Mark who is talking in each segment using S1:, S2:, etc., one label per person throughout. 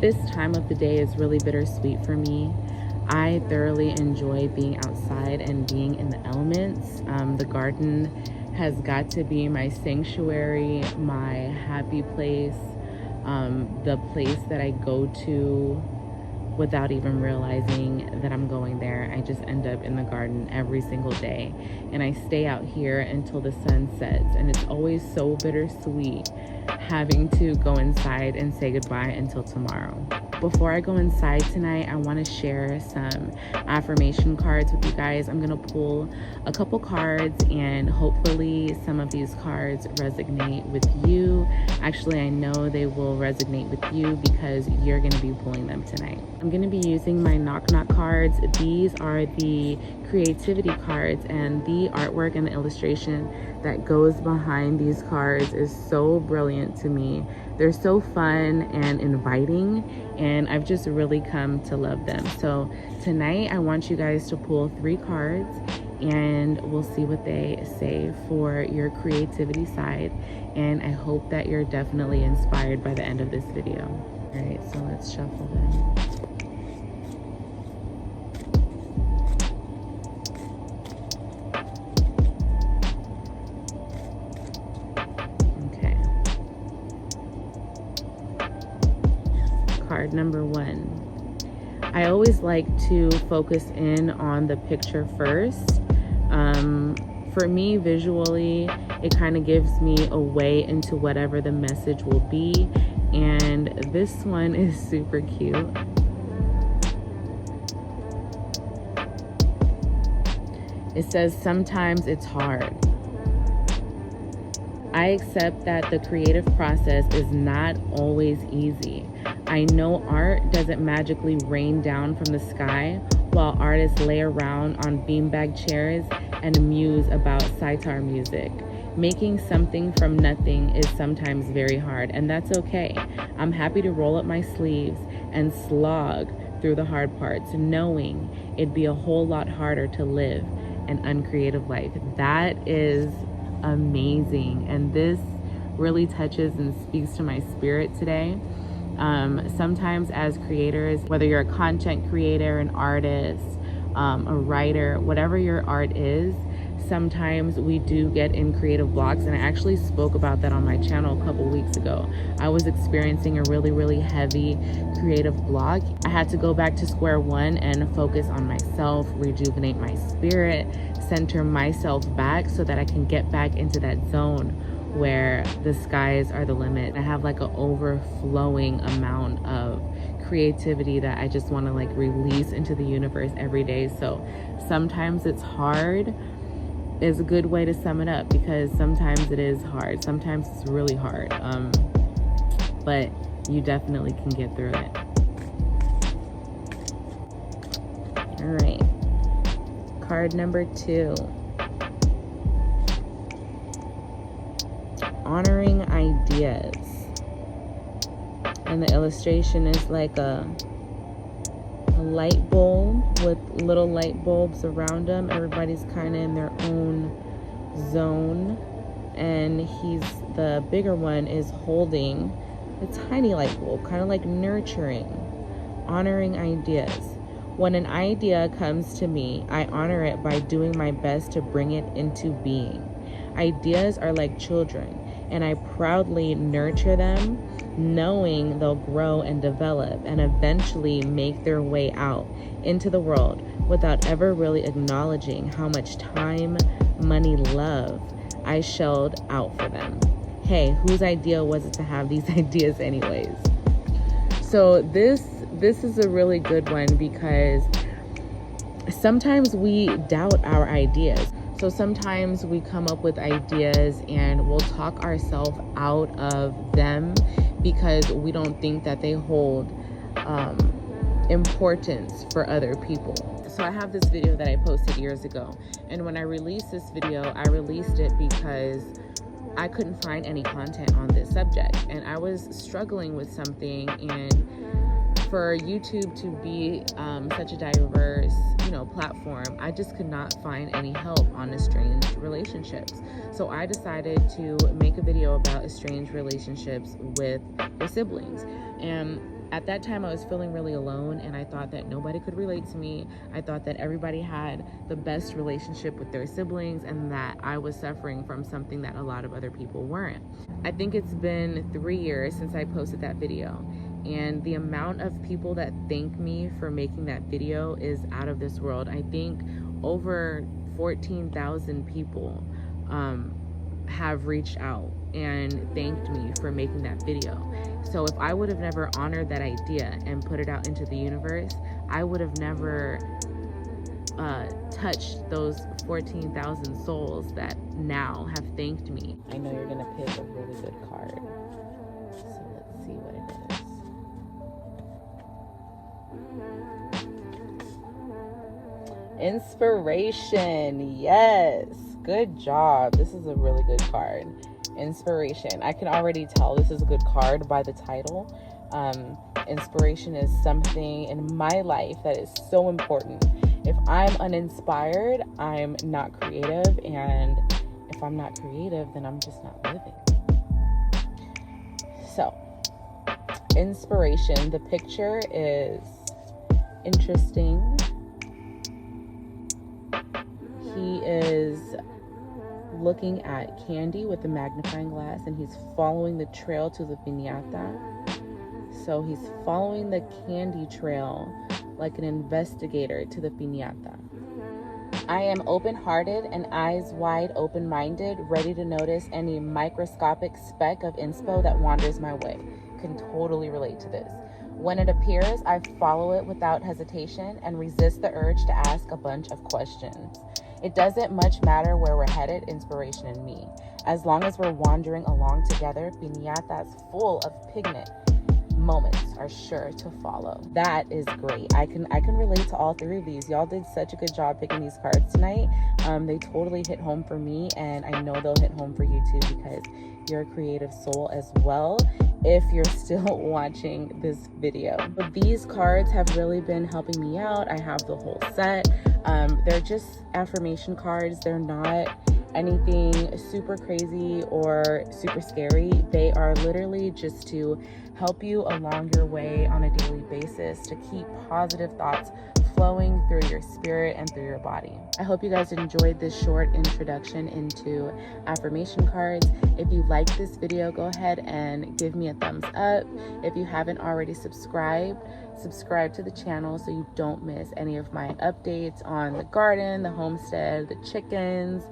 S1: This time of the day is really bittersweet for me. I thoroughly enjoy being outside and being in the elements. The garden has got to be my sanctuary, my happy place, the place that I go to without even realizing that I'm going there. I just end up in the garden every single day, and I stay out here until the sun sets, and it's always so bittersweet having to go inside and say goodbye until tomorrow. Before I go inside tonight, I want to share some affirmation cards with you guys. I'm going to pull a couple cards, and hopefully some of these cards resonate with you. Actually, I know they will resonate with you because you're going to be pulling them tonight. I'm going to be using my Knock Knock cards. These are the creativity cards, and the artwork and the illustration that goes behind these cards is so brilliant to me. They're so fun and inviting, and I've just really come to love them. So tonight I want you guys to pull 3 cards, and we'll see what they say for your creativity side, and I hope that you're definitely inspired by the end of this video. All right, so let's shuffle them. Card number 1. I always like to focus in on the picture first. For me, visually, it kind of gives me a way into whatever the message will be, and this one is super cute. It says, "Sometimes it's hard. I accept that the creative process is not always easy. I know art doesn't magically rain down from the sky while artists lay around on beanbag chairs and muse about sitar music. Making something from nothing is sometimes very hard, and that's okay. I'm happy to roll up my sleeves and slog through the hard parts, knowing it'd be a whole lot harder to live an uncreative life." That is amazing, and this really touches and speaks to my spirit today. Sometimes as creators, whether you're a content creator, an artist, a writer, whatever your art is, sometimes we do get in creative blocks, and I actually spoke about that on my channel a couple weeks ago. I was experiencing a really heavy creative block. I had to go back to square one and focus on myself, rejuvenate my spirit, center myself back so that I can get back into that zone where the skies are the limit. I have like an overflowing amount of creativity that I just want to like release into the universe every day. So sometimes it's hard is a good way to sum it up, because sometimes it is hard. Sometimes it's really hard, but you definitely can get through it. All right, card number 2. Honoring ideas. And the illustration is like a light bulb with little light bulbs around them. Everybody's kind of in their own zone, and the bigger one is holding a tiny light bulb, kind of like nurturing, honoring ideas. When an idea comes to me, I honor it by doing my best to bring it into being. Ideas are like children, and I proudly nurture them, knowing they'll grow and develop and eventually make their way out into the world without ever really acknowledging how much time, money, love I shelled out for them. Hey, whose idea was it to have these ideas anyways? So this is a really good one, because sometimes we doubt our ideas. So sometimes we come up with ideas and we'll talk ourselves out of them because we don't think that they hold importance for other people. So I have this video that I posted years ago, and when I released this video, I released it because I couldn't find any content on this subject, and I was struggling with something. And for YouTube to be such a diverse, platform, I just could not find any help on estranged relationships. So I decided to make a video about estranged relationships with your siblings. And At that time, I was feeling really alone, and I thought that nobody could relate to me. I thought that everybody had the best relationship with their siblings, and that I was suffering from something that a lot of other people weren't. I think it's been 3 years since I posted that video, and the amount of people that thank me for making that video is out of this world. I think over 14,000 people have reached out and thanked me for making that video. So if I would have never honored that idea and put it out into the universe, I would have never touched those 14,000 souls that now have thanked me. I know you're gonna pick a really good card, so let's see what it is. Inspiration, yes, good job. This is a really good card. Inspiration. I can already tell this is a good card by the title. Inspiration is something in my life that is so important. If I'm uninspired, I'm not creative, and if I'm not creative, then I'm just not living. So, inspiration. The picture is interesting. He is looking at candy with a magnifying glass, and he's following the trail to the piñata. So he's following the candy trail like an investigator to the piñata. I am open-hearted and eyes wide open-minded, ready to notice any microscopic speck of inspo that wanders my way. Can totally relate to this. When it appears, I follow it without hesitation and resist the urge to ask a bunch of questions. It doesn't much matter where we're headed, inspiration and me. As long as we're wandering along together, piñatas full of pigment moments are sure to follow. That is great. I can relate to all three of these. Y'all did such a good job picking these cards tonight. They totally hit home for me, and I know they'll hit home for you too, because you're a creative soul as well, if you're still watching this video. But these cards have really been helping me out. I have the whole set. They're just affirmation cards. They're not anything super crazy or super scary. They are literally just to help you along your way on a daily basis, to keep positive thoughts flowing through your spirit and through your body. I hope you guys enjoyed this short introduction into affirmation cards. If you like this video, go ahead and give me a thumbs up. If you haven't already subscribe to the channel so you don't miss any of my updates on the garden, the homestead, the chickens,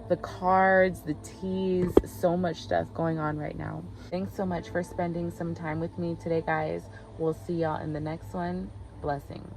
S1: the cards, the teas, so much stuff going on right now. Thanks so much for spending some time with me today, guys. We'll see y'all in the next one. Blessings.